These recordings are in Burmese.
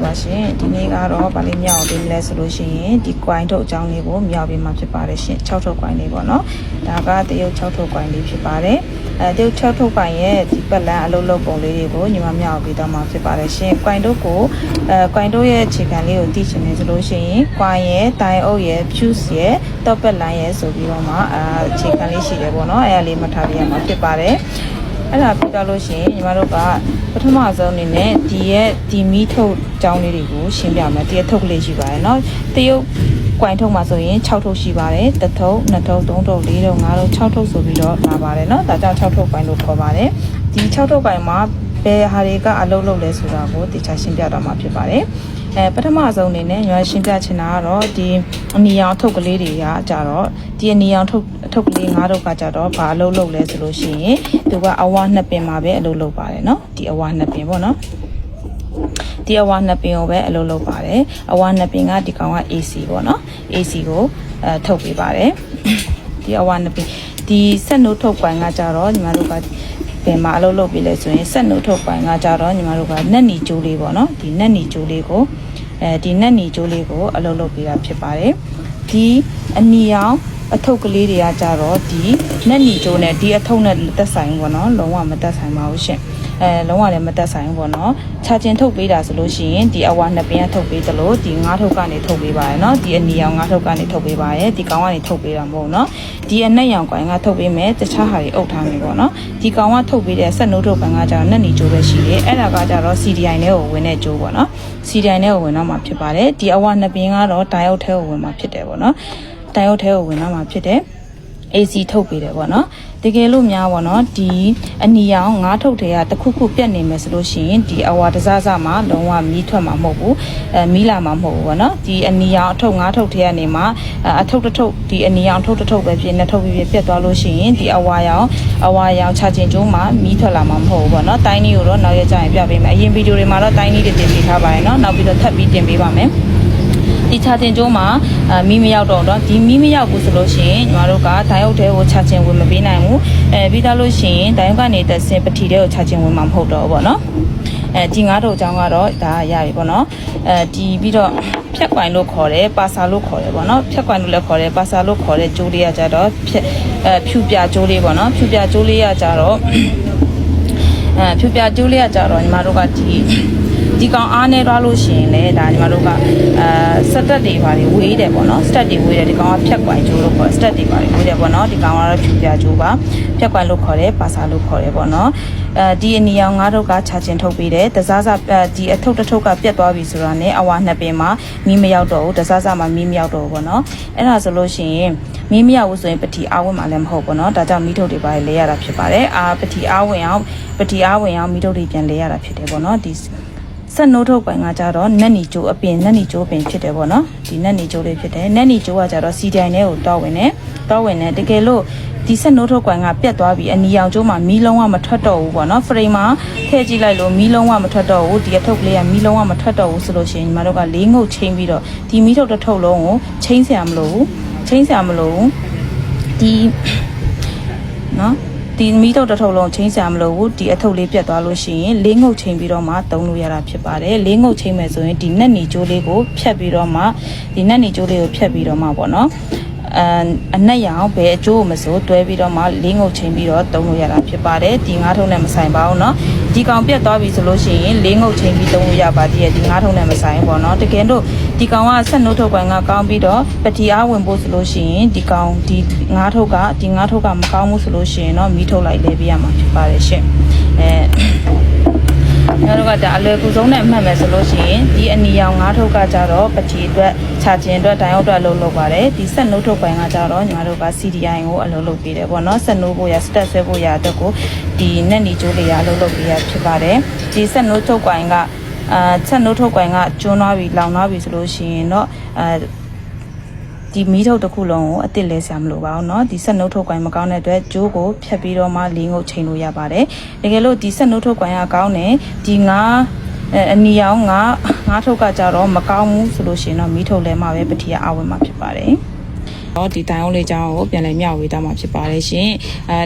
ပါရှင်ဒီနေ့ကတော့ဗာလေးမြောက်ပေးမလဲဆိုလို့ရှိရင်ဒီ coin ထုတ်အကြောင်းလေးကိုမြောက်ပေးမှာဖြစ်ပါတယ်ရှင်6ထုတ် coin လေးပေါ့နော်ဒါကတရုတ်6ထုတ် coin လေးဖြစ်ပါတယ်တရုတ်6ထုတ် coin ရဲ့ဒီပတ်လန်းအလုပ်လုပ်ပုံလေးတွေကိုညီမမြောက်ပေးတော့မှာဖြစ်ပါတယ်ရှင် coin တို့ကိုcoin တို့ရဲ့အခြေခံလေးကိုသိချင်နေဆိုလို့ရှိရင် coin ရဲ့တိုင်အုပ်ရဲ့ fuse ရဲ့တော့ပတ်လန်းရဲ့ဆိုပြီးတော့မှအခြေခံလေးရှိတယ်ပေါ့နော်အဲ့ဒါလေးမှတ်ထားပြရမှာဖြစ်ပါတယ်အဲ့ဒါပြတော့လို့ရှိရင်ညီမတို့ကပထမဆုံးအနေနဲ့ဒီမီးထုတ်အကြောင်းလေးတွေကိုရှင်းပြမယ်ဒီထုတ်ကလေးရှိပါတယ်เนาะတရုတ်ကွိုင်ထုတ်မှာဆိုရင်6ထုတ်ရှိပါတယ်တစ်ထုတ်နှစ်ထုတ်သုံးထုတ်လေးထုတ်ငါးထုတ်6ထုတ်ဆိုပြီးတော့လာပါတယ်เนาะဒါကြောင့်6ထုတ်ကွိုင်လို့ခေါ်ပါတယ်ဒီ6ထုတ်ကွိုင်မှာဘယ်ဟာတွေကအလုပ်လုပ်လဲဆိုတာကိုတခြားရှင်းပြတော့မှာဖြစ်ပါတယ်ပထမဆုံးအနေနဲ့ညီမရှင်းပြချင်တာကတော့ဒီအနီရောင်ထုတ်ကလေးတွေကကြတော့ဒီအနီရောင်ထုတ်ကလေး၅ထုတ်ကကြတော့ဘာအလုပ်လုပ်လဲဆိုလို့ရှိရင်သူကအဝါနှစ်ပင်မှာပဲအလုပ်လုပ်ပါတယ်เนาะဒီအဝါနှစ်ပင်ပေါ့เนาะဒီအဝါနှစ်ပင်ကိုပဲအလုပ်လုပ်ပါတယ်အဝါနှစ်ပင်ကဒီကောင်က AC ပေါ့เนาะ AC ကိုထုတ်ပေးပါတယ်ဒီအဝါနှစ်ပင်ဒီဆက်နိုးထုတ်ပိုင်းကကြတော့ညီမတို့ကဘယ်မှာအလုပ်လုပ်ပြီးလဲဆိုရင်ဆက်နိုးထုတ်ပိုင်းကကြတော့ညီမတို့ကနက်နီကျိုးလေးပေါ့နော်ဒီနက်နီကျိုးလေးကိုဒီနက်နီကျိုးလေးကိုအလုပ်လုပ်ပေးတာဖြစ်ပါတယ်ဒီအနီရောင်အထုပ်ကလေးတွေကကြတော့ဒီနက်နီကျိုးနဲ့ဒီအထုပ်နဲ့သက်ဆိုင်ပေါ့နော်လုံးဝမသက်ဆိုင်ပါဘူးရှင်လုံးဝလည်းမသက်ဆိုင်ဘူးပေါ့နော်ခြာကျင်ထုတ်ပေးတာဆိုလို့ရှိရင်ဒီအဝါနှစ်ပင်ကထုတ်ပေးသလိုဒီငါးထုတ်ကနေထုတ်ပေးပါတယ်နော်ဒီအနီရောင်ငါးထုတ်ကနေထုတ်ပေးပါတယ်ဒီကောင်ကနေထုတ်ပေးတာမဟုတ်နော်ဒီအနက်ရောင်ကွိုင်ကထုတ်ပေးမယ်တခြားဟာတွေအုပ်ထားမယ်ပေါ့နော်ဒီကောင်ကထုတ်ပေးတဲ့ဆက်နိုးထုတ်ပန်ကကြတော့နက်နီကျိုးပဲရှိတယ်အဲ့ဒါကကြတော့ CDI နဲ့ကိုဝင်တဲ့ကျိုးပေါ့နော် CDI နဲ့ကိုဝင်တော့မှာဖြစ်ပါတယ်ဒီအဝါနှစ်ပင်ကတော့တိုင်အုပ်ထဲကိုဝင်မှာဖြစ်တယ်ပေါ့နော်တိုင်အုပ်ထဲကိုဝင်တော့မှာဖြစ်တယ်AC ထုတ်ပေးတယ်ပေါ့နော်တကယ်လို့များပေါ့နော်ဒီအနီရောင်ငါးထုတ်တွေကတစ်ခုခုပြတ်နေမယ်ဆိုလို့ရှိရင်ဒီအဝါတစားစားမှာလုံးဝမီးထွက်မှာမဟုတ်ဘူးမီးလာမှာမဟုတ်ဘူးပေါ့နော်ဒီအနီရောင်အထုတ်ငါးထုတ်တွေကနေမှအထုတ်တစ်ထုတ်ဒီအနီရောင်ထုတ်တစ်ထုတ်ပဲဖြစ်နှစ်ထုတ်ပြပြတ်သွားလို့ရှိရင်ဒီအဝါရောင်ခြာကျင်ကျိုးမှာမီးထွက်လာမှာမဟုတ်ဘူးပေါ့နော်တိုင်းလေးကိုတော့နောက်ရကြရင်ပြပေးမယ်အရင်ဗီဒီယိုတွေမှာတော့တိုင်းလေးတွေတင်ပေးထားပါတယ်နော်နောက်ပြီးတော့ထပ်ပြီးတင်ပေးပါမယ်ဒီခြာတင်ကျိုးမှာမီးမရောက်တော့ဒီမီးမရောက်ဘူးဆိုလို့ရှိရင်ညီမတို့ကဒိုင်အုပ်ထဲကိုခြာတင်ဝင်မပေးနိုင်ဘူးပြီးသားလို့ရှိရင်ဒိုင်အုပ်ကနေတက်စင်ပတိထဲကိုခြာတင်ဝင်မှာမဟုတ်တော့ဘူးပေါ့နော်ဒီငါးထုတ်အကြောင်းကတော့ဒါရပြီပေါ့နော်ဒီပြီးတော့ဖြတ်ကွိုင်လို့ခေါ်တယ်ပါစာလို့ခေါ်တယ်ပေါ့နော်ဖြတ်ကွိုင်လို့လည်းခေါ်တယ်ပါစာလို့ခေါ်တဲ့ကျိုးလေးကကြတော့ဖြူပြကျိုးလေးပေါ့နော်ဖြူပြကျိုးလေးကကြတော့ဖြူပြကျိုးလေးကကြတော့ညီမတို့ကဒီကောင်အားနေသွားလို့ရှိရင်လည်းဒါညီမတို့ကစတက်တွေပါဝေးတယ်ပေါ့နော်စတက်တွေဝေးတယ်ဒီကောင်ကဖြတ်ကွိုင်ကျိုးလို့ခေါ်စတက်တွေပါဝေးတယ်ပေါ့နော်ဒီကောင်ကတော့ဖြူပြကျိုးပါဖြတ်ကွိုင်လို့ခေါ်တယ်ပါစာလို့ခေါ်တယ်ပေါ့နော်ဒီအနီရောင်ငါးထုတ်ကခြာကျင်ထုတ်ပေးတယ်တစားစားဒီအထုပ်တစ်ထုပ်ကပြတ်သွားပြီဆိုတာ ਨੇ အဝါနှစ်ပင်မှာမီးမရောက်တော့ဘူးတစားစားမှာမီးမရောက်တော့ဘူးပေါ့နော်အဲ့ဒါဆိုလို့ရှိရင်မီးမရောက်ဘူးဆိုရင်ပတိအားဝင်မှာလည်းမဟုတ်ဘူးနော်ဒါကြောင့်မီးထုတ်တွေပါလဲရတာဖြစ်ပါတယ်ပတိအားဝင်အောင်မီးထုတ်တွေပြန်လဲရတာဖြစ်တယ်ပေါ့နော်ဒီဆက်နိုးထုတ်ပိုင်းကကြတော့နက်နီကျိုးအပင်ဖြစ်တယ်ပေါ့နော်ဒီနက်နီကျိုးလေးဖြစ်တယ်နက်နီကျိုးကကြတော့စီတိုင်ထဲကိုတောက်ဝင်တယ်တကယ်လို့ဒီဆက်နိုးထုတ်ပိုင်းကပြတ်သွားပြီးအနီရောင်ကျိုးမှာမီးလုံးဝမထွက်တော့ဘူးပေါ့နော်ဖရိမ်မှာထည့်ကြည့်လိုက်လို့မီးလုံးဝမထွက်တော့ဘူးဒီအထုပ်ကလေးကမီးလုံးဝမထွက်တော့ဘူးဆိုလို့ရှိရင်ညီမတို့ကလေးငုပ်ချင်းပြီးတော့ဒီမီးထုတ်တစ်ထုပ်လုံးကိုချင်းဆရာမလို့ဒီနော်ဒီမီးထုတ်တစ်ထုပ်လုံးချင်းဆရာမလို့ဘူးဒီအထုပ်လေးပြတ်သွားလို့ရှိရင်လေးငုပ်ချင်းပြီးတော့မှသုံးလို့ရတာဖြစ်ပါတယ်လေးငုပ်ချင်းမယ်ဆိုရင်ဒီနက်နီကျိုးလေးကိုဖြတ်ပြီးတော့မှပေါ့နော်အနက်ရောင်ဘယ်အကျိုးမဆိုတွဲပြီးတော့မှလေးငုပ်ချင်းပြီးတော့သုံးလို့ရတာဖြစ်ပါတယ်ဒီငါးထုံးနဲ့မဆိုင်ပါဘူးเนาะဒီကောင်ပြတ်သွားပြီဆိုလို့ရှိရင်လေးငုပ်ချင်းပြီးသုံးလို့ရပါသေးတယ်ဒီငါးထုံးနဲ့မဆိုင်ပေါ့เนาะတကယ်လို့ဒီကောင်ကဆက်နိုးထုတ်ပိုင်းကကောင်းပြီးတော့ပတိအားဝင်ဖို့ဆိုလို့ရှိရင်ဒီငါးထုပ်ကမကောင်းဘူးဆိုလို့ရှိရင်เนาะမီးထုတ်လိုက်လဲပြရမှာဖြစ်ပါတယ်ရှင်ကျွန်တော်ကဒါအလွယ်ကူဆုံးနဲ့အမှတ်မယ်ဆိုလို့ရှိရင်ဒီအနီရောင်ငါးထုတ်ကကြတော့ပတိအတွက်ခြာကျင်အတွက်တိုင်အုပ်အတွက်အလုပ်လုပ်ပါတယ်ဒီဆက်နိုးထုတ်ပိုင်းကကြတော့ညီမတို့က CDI ကိုအလုပ်လုပ်ပေးတယ်ပေါ့နော်ဆက်နိုးဖို့ရစတက်ဆွဲဖို့ရအတွက်ကိုဒီနက်နီကျိုးလေးရအလုပ်လုပ်ပေးရဖြစ်ပါတယ်ဒီဆက်နိုးထုတ်ပိုင်းကကျွန်းသွားပြီလောင်သွားပြီဆိုလို့ရှိရင်တော့ဒီမီးထုတ်တစ်ခုလုံးကိုအစ်စ်လဲဆရာမလို့ပါဘူးเนาะဒီဆက်နိုးထုတ်ကွိုင်မကောင်းတဲ့အတွက်ကျိုးကိုဖြတ်ပြီးတော့မှလေးငုပ်ချိန်လို့ရပါတယ်တကယ်လို့ဒီဆက်နိုးထုတ်ကွိုင်ကကောင်းတယ်ဒီအနီရောင်ငါးထုတ်ကကြတော့မကောင်းဘူးဆိုလို့ရှိရင်တော့မီးထုတ်လဲမှပဲပတိရအဝင်မှာဖြစ်ပါတယ် တော့ဒီတိုင်အောင်လေးကြောင်းကိုပြန်လည်မျှဝေသွားမှာဖြစ်ပါတယ်ရှင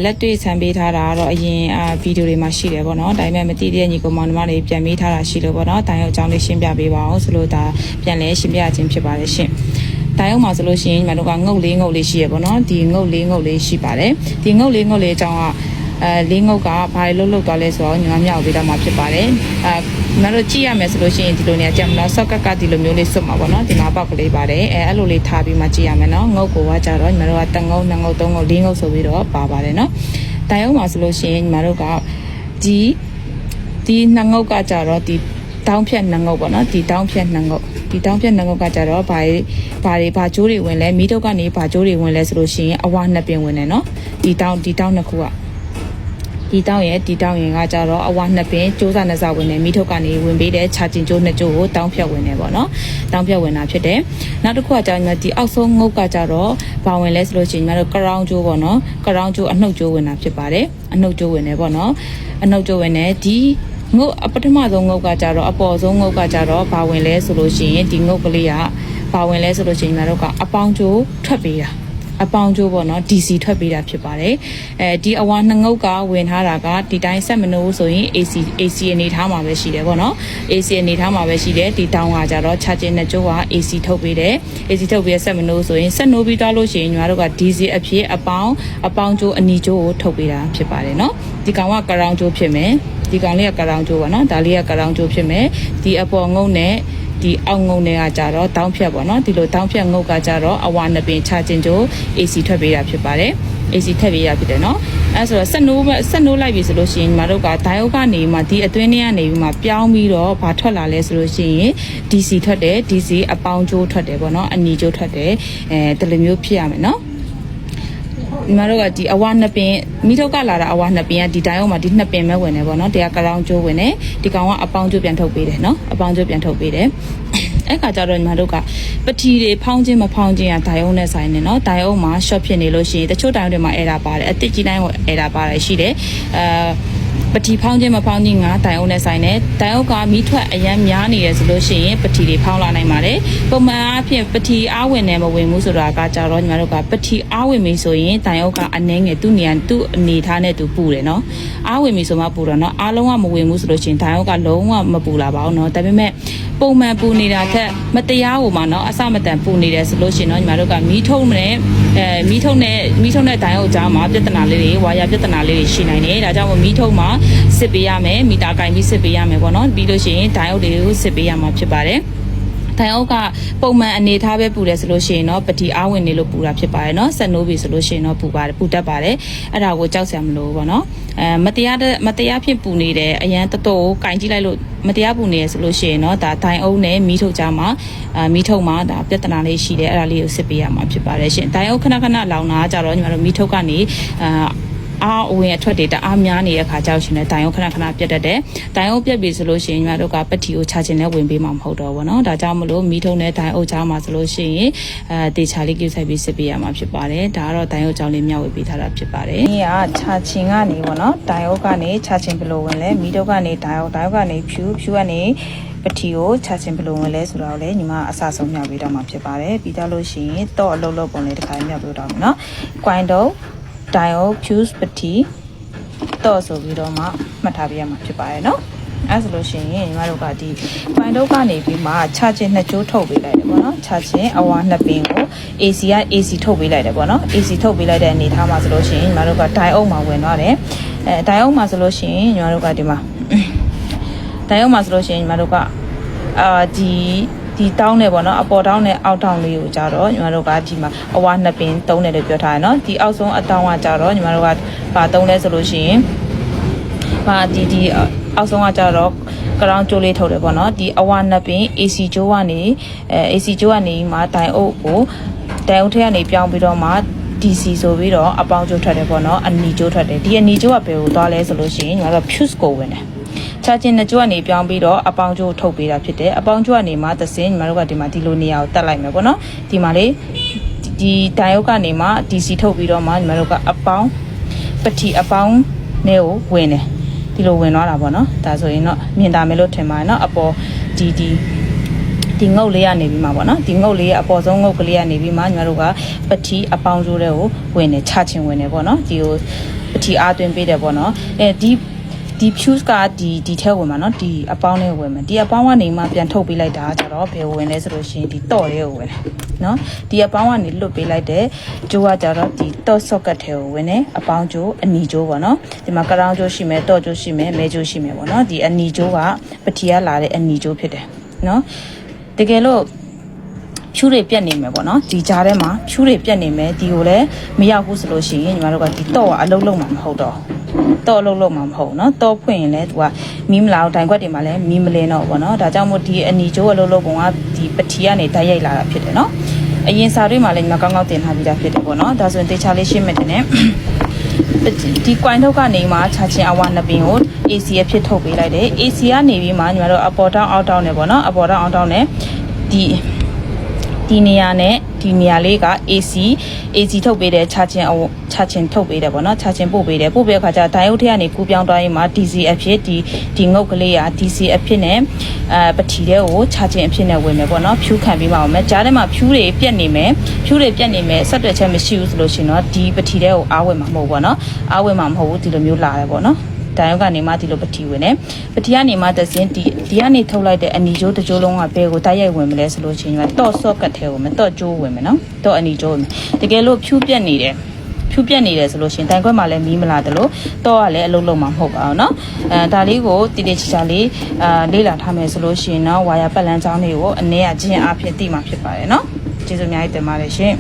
်လက်တွေ့ဆံပေးထားတာကတော့အရင်ဗီဒီယိုတွေမှာရှိတယ်ပေါ့နော်ဒါပေမဲ့မသိတဲ့ညီကောင်မောင်နှမတွေပြန်ပေးထားတာရှိလို့ပေါ့နော်တိုင်အောင်အကြောင်းလေးရှင်းပြပေးပါအောင်ဆိုလို့ဒါပြန်လည်ရှင်းပြခြင်းဖြစ်ပါတယ်ရှင်တိုင်အောင်မှာဆိုလို့ရှိရင်ညီမတို့ကငုတ်လေးရှိရပေါ့နော်ဒီငုတ်လေးရှိပါတယ်ဒီငုတ်လေးအကြောင်းကလေးငုတ်ကဘာလို့လှုပ်သွားလဲဆိုတော့ညီမမြောက်ပေးတော့မှာဖြစ်ပါတယ်ညီမတို့ကြည့်ရမယ်ဆိုလို့ရှိရင်ဒီလိုနေရာကြက်မလားဆော့ကဒီလိုမျိုးလေးစွတ်မှာပေါ့နော်ဒီမှာပေါက်ကလေးပါတယ်အဲ့လိုလေးထားပြီးမှကြည့်ရမယ်နော်ငုတ်ကိုကကြတော့ညီမတို့ကတစ်ငုတ်နှစ်ငုတ်သုံးငုတ်လေးငုတ်ဆိုပြီးတော့ပါပါတယ်နော်တိုင်အောင်မှာဆိုလို့ရှိရင်ညီမတို့ကဒီနှစ်ငုတ်ကကြတော့ဒီတောင်းဖြတ်နှစ်ငုတ်ပေါ့နော်ဒီတောင်းဖြတ်နှစ်ငုတ်ကကြတော့ဘာကျိုးတွေဝင်လဲမီးထုတ်ကနေဘာကျိုးတွေဝင်လဲဆိုလို့ရှိရင်အဝနှစ်ပင်ဝင်တယ်နော်ဒီတောင်းနှစ်ခုကဒီတောင်းရင်ကကြတော့အဝနှစ်ပင်ကျိုးစားနှစ်စားဝင်တယ်မိထုတ်ကနေဝင်ပေးတဲ့ခြာကျင်ကျိုးနှစ်ကျိုးကိုတောင်းဖြတ်ဝင်တယ်ပေါ့နော်တောင်းဖြတ်ဝင်တာဖြစ်တယ်နောက်တစ်ခုကကြတော့ဒီအောက်ဆုံးငုတ်ကကြတော့ဘာဝင်လဲဆိုလို့ရှိရင်ညီမတို့ကရောင်းကျိုးပေါ့နော်ကရောင်းကျိုးအနှုတ်ကျိုးဝင်တာဖြစ်ပါတယ်အနှုတ်ကျိုးဝင်တယ်ပေါ့နော်အနှုတ်ကျိုးဝင်တယ်ဒီငုတ်ပထမဆုံးငုတ်ကကြတော့အပေါ်ဆုံးငုတ်ကကြတော့ဘာဝင်လဲဆိုလို့ရှိရင်ဒီငုတ်ကလေးကဘာဝင်လဲဆိုလို့ရှိရင်ညီမတို့ကအပေါင်းကျိုးထွက်ပေးတာအပေါင်းကျိုးပေါ့နော် DC ထွက်ပေးတာဖြစ်ပါတယ်ဒီအဝါနှစ်ငုတ်ကဝင်ထားတာကဒီတိုင်းဆက်မနိုးဆိုရင် AC အနေထားမှာပဲရှိတယ်ပေါ့နော် AC အနေထားမှာပဲရှိတယ်ဒီတောင်းကကြတော့ charging နဲ့ကျိုးက AC ထုတ်ပေးတယ် AC ထုတ်ပေးဆက်မနိုးဆိုရင်ဆက်နိုးပြီးသွားလို့ရှိရင်ညီမတို့က DC အဖြစ်အပေါင်းကျိုးအနီကျိုးကိုထုတ်ပေးတာဖြစ်ပါတယ်နော်ဒီကောင်ကကရောင်ကျိုးဖြစ်မယ်ဒီကောင်လေးကကရောင်ကျိုးပါနော်ဒါလေးကကရောင်ကျိုးဖြစ်မယ်ဒီအပေါ်ငုတ်နဲ့ဒီအောက်ငုတ်တွေကကြတော့တောင်းဖြတ်ပေါ့နော်ဒီလိုတောင်းဖြတ်ငုတ်ကကြတော့အဝါနှစ်ပင်ချခြင်းကျိုး AC ထွက်ပေးတာဖြစ်ပါတယ် AC ထည့်ပေးရဖြစ်တယ်နော်အဲဆိုတော့ဆက်နိုးလိုက်ပြီဆိုလို့ရှိရင်ညီမတို့ကဒိုင်အိုကနေမှဒီအတွင်းထဲကနေပြီးမှပြောင်းပြီးတော့ဘာထွက်လာလဲဆိုလို့ရှိရင် DC ထွက်တယ် DC အပေါင်းကျိုးထွက်တယ်ပေါ့နော်အနီကျိုးထွက်တယ်ဒီလိုမျိုးဖြစ်ရမယ်နော်ညီမတို့ကဒီအဝါနှစ်ပင်မိထုတ်ကလာတာအဝါနှစ်ပင်ကဒီတိုင်းအောင်မှာဒီနှစ်ပင်ပဲဝင်နေပေါ့နော်တရားကရောင်ကျိုးဝင်နေဒီကောင်ကအပေါင်းကျိုးပြန်ထုတ်ပေးတယ်နော်အပေါင်းကျိုးပြန်ထုတ်ပေးတယ်အဲ့ခါကျတော့ညီမတို့ကပတီတွေဖောင်းခြင်းမဖောင်းခြင်းကဒိုင်အုံနဲ့ဆိုင်နေเนาะဒိုင်အုံမှာ short ဖြစ်နေလို့ရှိရင်တချို့ဒိုင်အုံတွေမှာ error ပါတယ်အတစ်ကြီးတိုင်းကို error ပါတယ်ရှိတယ်ပတီဖောင်းခြင်းမဖောင်းခြင်းကဒိုင်အုံနဲ့ဆိုင်နေဒိုင်အုံကမီးထွက်အရန်များနေရဆိုလို့ရှိရင်ပတီတွေဖောင်းလာနိုင်ပါတယ်ပုံမှန်အားဖြင့်ပတီအားဝင်တယ်မဝင်ဘူးဆိုတာကကြတော့ညီမတို့ကပတီအားဝင်ပြီဆိုရင်ဒိုင်အုံကအနှဲငယ်သူ့နေရာသူ့အနေထားနဲ့သူပူတယ်เนาะအားဝင်ပြီဆိုမှပူတော့เนาะအားလုံးကမဝင်ဘူးဆိုလို့ရှိရင်ဒိုင်အုံကလုံးဝမပူလာပါဘူးเนาะဒါပေမဲ့ပုံမှန်ပူနေတာထက်မတရားဟိုမှာเนาะအစမတန်ပူနေတယ်ဆိုလို့ရှိရင်เนาะညီမတို့ကမီးထုံးနဲ့မီးထုံးတဲ့ဒိုင်အုံကြားမှာပြဿနာလေးတွေဝါယာပြဿနာလေးတွေရှိနိုင်တယ်ဒါကြောင့်မို့မီးထုံးမှာစစ်ပေးရမယ်မီတာကင်ပြီးစစ်ပေးရမယ်ပေါ့နော်ပြီးလို့ရှိရင်ဒိုင်အုပ်တွေကိုစစ်ပေးရမှာဖြစ်ပါတယ်ဒိုင်အုပ်ကပုံမှန်အနေထားပဲပူတယ်ဆိုလို့ရှိရင်တော့ပတိအားဝင်နေလို့ပူတာဖြစ်ပါတယ်နော်ဆက်နိုးပြီဆိုလို့ရှိရင်တော့ပူတတ်ပါတယ်အဲ့ဒါကိုကြောက်စရာမလိုဘူးပေါ့နော်မတရားဖြစ်ပူနေတယ်အရန်တတော်ကိုကင်ကြည့်လိုက်လို့မတရားပူနေရဆိုလို့ရှိရင်တော့ဒါဒိုင်အုပ်နဲ့မီးထုတ်ကြမှာမီးထုတ်မှာဒါပြဿနာလေးရှိတယ်အဲ့ဒါလေးကိုစစ်ပေးရမှာဖြစ်ပါတယ်ရှင်ဒိုင်အုပ်ခဏလောင်တာကြတော့ညီမတို့မီးထုတ်ကနေအားအဝင်အထွက်တွေတအားများနေတဲ့ခါကြောက်ရှင်နဲ့ဒိုင်ရုံခဏပြတ်တတ်တယ်။ဒိုင်ရုံပြတ်ပြီဆိုလို့ရှိရင်ညီမတို့ကပတိကိုချခြင်းနဲ့ဝင်ပေးမှာမဟုတ်တော့ဘူးเนาะ။ဒါကြောင့်မလို့မီးထုံနဲ့ဒိုင်အုပ်ချားမှာဆိုလို့ရှိရင်တေချာလေးကိစ္စပြီးစစ်ပေးရမှာဖြစ်ပါတယ်။ဒါကတော့ဒိုင်ရုံကြောင်းလေးမျှဝေပေးထားတာဖြစ်ပါတယ်။ဒီကချခြင်းကနေပေါ့နော်။ဒိုင်အုပ်ကနေချခြင်းဘယ်လိုဝင်လဲ။မီးထုံကနေဒိုင်အုပ်ကနေဖြူကနေပတိကိုချခြင်းဘယ်လိုဝင်လဲဆိုတော့လေညီမအစဆုံးမျှပေးတော့မှာဖြစ်ပါတယ်။ပြီးတော့လို့ရှိရင်တော့အလုပ်လုပ်ပုံလေးတစ်ခါမျှပေးတော့မယ်เนาะ။ coin တော့ဒိုင်အုပ်ဖြူပတိတော့ဆိုပြီးတော့မှမှတ်ထားပြရမှာဖြစ်ပါတယ်เนาะအဲဆိုလို့ရှိရင်ညီမတို့ကဒီပိုင်တုတ်ကနေပြီးမှချခြင်းနှစ်ကျိုးထုတ်ပေးလိုက်တယ်ပေါ့နော်ချခြင်းအဝါနှစ်ပင်ကို AC က AC ထုတ်ပေးလိုက်တယ်ပေါ့နော် AC ထုတ်ပေးလိုက်တဲ့အနေထားမှာဆိုလို့ရှိရင်ညီမတို့ကဒိုင်အုပ်မှာဝင်သွားတယ်ဒိုင်အုပ်မှာဆိုလို့ရှိရင်ညီမတို့ကဒီမှာဒိုင်အုပ်မှာဆိုလို့ရှိရင်ညီမတို့ကဒီတောင်းနေပေါ့နော်အပေါ်တောင်းနဲ့အောက်တောင်းလေးကိုကြတော့ညီမတို့ကဒီမှာအဝါနှစ်ပင်သုံးတယ်လို့ပြောထားတယ်နော်ဒီအောက်ဆုံးအတောင်းကကြတော့ညီမတို့ကဘာသုံးလဲဆိုလို့ရှိရင်ဒီအောက်ဆုံးကကြတော့ကရောင်ကျိုးလေးထုတ်တယ်ပေါ့နော်ဒီအဝါနှစ်ပင် AC ကျိုးကနေ AC ကျိုးကနေမှဒိုင်အုပ်ကိုဒိုင်အုပ်ထဲကနေပြောင်းပြီးတော့မှ DC ဆိုပြီးတော့အပေါင်းကျိုးထွက်တယ်ပေါ့နော်အနီကျိုးထွက်တယ်ဒီအနီကျိုးကဘယ်ကိုသွားလဲဆိုလို့ရှိရင်ညီမတို့ fuse ကိုဝင်တယ်ချာချင်းနှစ်ကျိုးကနေပြောင်းပြီးတော့အပေါင်းကျိုးထုတ်ပေးတာဖြစ်တယ်အပေါင်းကျိုးကနေမှသစင်းညီမတို့ကဒီမှာဒီလိုနေရာကိုတက်လိုက်မယ်ပေါ့နော်ဒီမှာလေဒီဒိုင်အုပ်ကနေမှ DC ထုတ်ပြီးတော့မှညီမတို့ကအပေါင်းပတိအပေါင်းနဲ့ကိုဝင်တယ်ဒီလိုဝင်သွားတာပေါ့နော်ဒါဆိုရင်တော့မြင်တာမယ်လို့ထင်ပါတယ်နော်အပေါ်ဒီ ဒီငုတ်လေးကနေပြီးမှာပေါ့နော်ဒီငုတ်လေးအပေါ်ဆုံးငုတ်ကလေးကနေပြီးမှညီမတို့ကပတိအပေါင်းကျိုးတွေကိုဝင်နေချချင်းဝင်နေပေါ့နော်ဒီကိုပတိအားသွင်းပေးတယ်ပေါ့နော်ဒီ fuse ကဒီထဲဝင်မှာเนาะဒီအပေါင်းလေးဝင်မှာဒီအပေါင်းကနေမှပြန်ထုတ်ပေးလိုက်တာကျတော့ဘယ်ဝင်လဲဆိုလို့ရှိရင်ဒီတော့လေးကိုဝင်တယ်เนาะဒီအပေါင်းကနေလွတ်ပေးလိုက်တဲ့ကျိုးကကျတော့ဒီတော့ socket ထဲကိုဝင်တယ်အပေါင်းကျိုးအနီကျိုးပေါ့เนาะဒီမှာကရောင်းကျိုးရှိမယ်တော့ကျိုးရှိမယ်မဲကျိုးရှိမယ်ပေါ့เนาะဒီအနီကျိုးကပတိကလာတဲ့အနီကျိုးဖြစ်တယ်เนาะတကယ်လို့ဖြူတွေပြတ်နေမယ်ပေါ့နော်ဒီကြားထဲမှာဖြူတွေပြတ်နေမယ်ဒီကိုလည်းမရောက်ဘူးဆိုလို့ရှိရင်ညီမတို့ကဒီတော့ကအလုံးလုံးမှာမဟုတ်တော့တော့အလုံးလုံးမှာမဟုတ်နော်တော့ဖွင့်ရင်လည်းသူကမီးမလာအောင်တိုင်ခွက်တွေမှာလည်းမီးမလင်းတော့ပေါ့နော်ဒါကြောင့်မို့ဒီအနီကျိုးအလုံးလုံးပုံကဒီပတိကနေတိုက်ရိုက်လာတာဖြစ်တယ်နော်အရင်စာတွေမှာလည်းညီမကောင်းကောင်းတင်ထားပြီးသားဖြစ်တယ်ပေါ့နော်ဒါဆိုရင်တေချာလေးရှင်းမယ်တင်တယ်ဒီ coin ထုတ်ကနေမှချာချင်းအဝနှစ်ပင်ကို AC အဖြစ်ထုတ်ပေးလိုက်တယ် AC ကနေပြီးမှညီမတို့အပေါ်တောင်းအောက်တောင်းနေပေါ့နော်အပေါ်တောင်းအောက်တောင်းနေဒီနေရာနဲ့ဒီနေရာလေးက AC ထုတ်ပေးတယ်ချာချင်းထုတ်ပေးတယ်ပေါ့နော်ချာချင်းပို့ပေးတယ်ပို့ပေးတဲ့အခါကျဒိုင်ယုတ်ထဲကနေကူးပြောင်းသွားရင်မှ DC အဖြစ်ဒီငုတ်ကလေးက DC အဖြစ်နဲ့ပတိတဲ့ကိုချာချင်းအဖြစ်နဲ့ဝင်မယ်ပေါ့နော်ဖြူခံပြီးပါအောင်မယ်ကြားထဲမှာဖြူတွေပြက်နေမယ်ဆက်တွယ်ချက်မရှိဘူးဆိုလို့ရှိရင်တော့ဒီပတိတဲ့ကိုအားဝင်မှာမဟုတ်ပေါ့နော်အားဝင်မှာမဟုတ်ဘူးဒီလိုမျိုးလာတယ်ပေါ့နော်ဒိုင်ယုတ်ကနေမှဒီလိုပတိဝင်တယ်ပတိကနေမှတစင်းဒီကနေထုတ်လိုက်တဲ့အနီကျိုးတစ်ကျိုးလုံးကဘယ်ကိုတိုက်ရိုက်ဝင်မလဲဆိုလို့ရှိရင်တော့ socket ထဲကိုမတော့ကျိုးဝင်မယ်နော်တော့အနီကျိုးဝင်တကယ်လို့ဖြူပြက်နေတယ်ဆိုလို့ရှိရင်တိုင်ခွက်မှာလည်းမီးမလာတယ်လို့တော့ကလည်းအလုံးလုံးမှာမဟုတ်ပါဘူးเนาะဒါလေးကိုတည်တည်ချာချာလေးလေးလာထားမယ်ဆိုလို့ရှိရင်တော့ဝါယာပတ်လန်းချောင်းလေးကိုအနည်းအချင်းအဖြစ်တိမှဖြစ်ပါတယ်เนาะကျေးဇူးအများကြီးတင်ပါတယ်ရှင်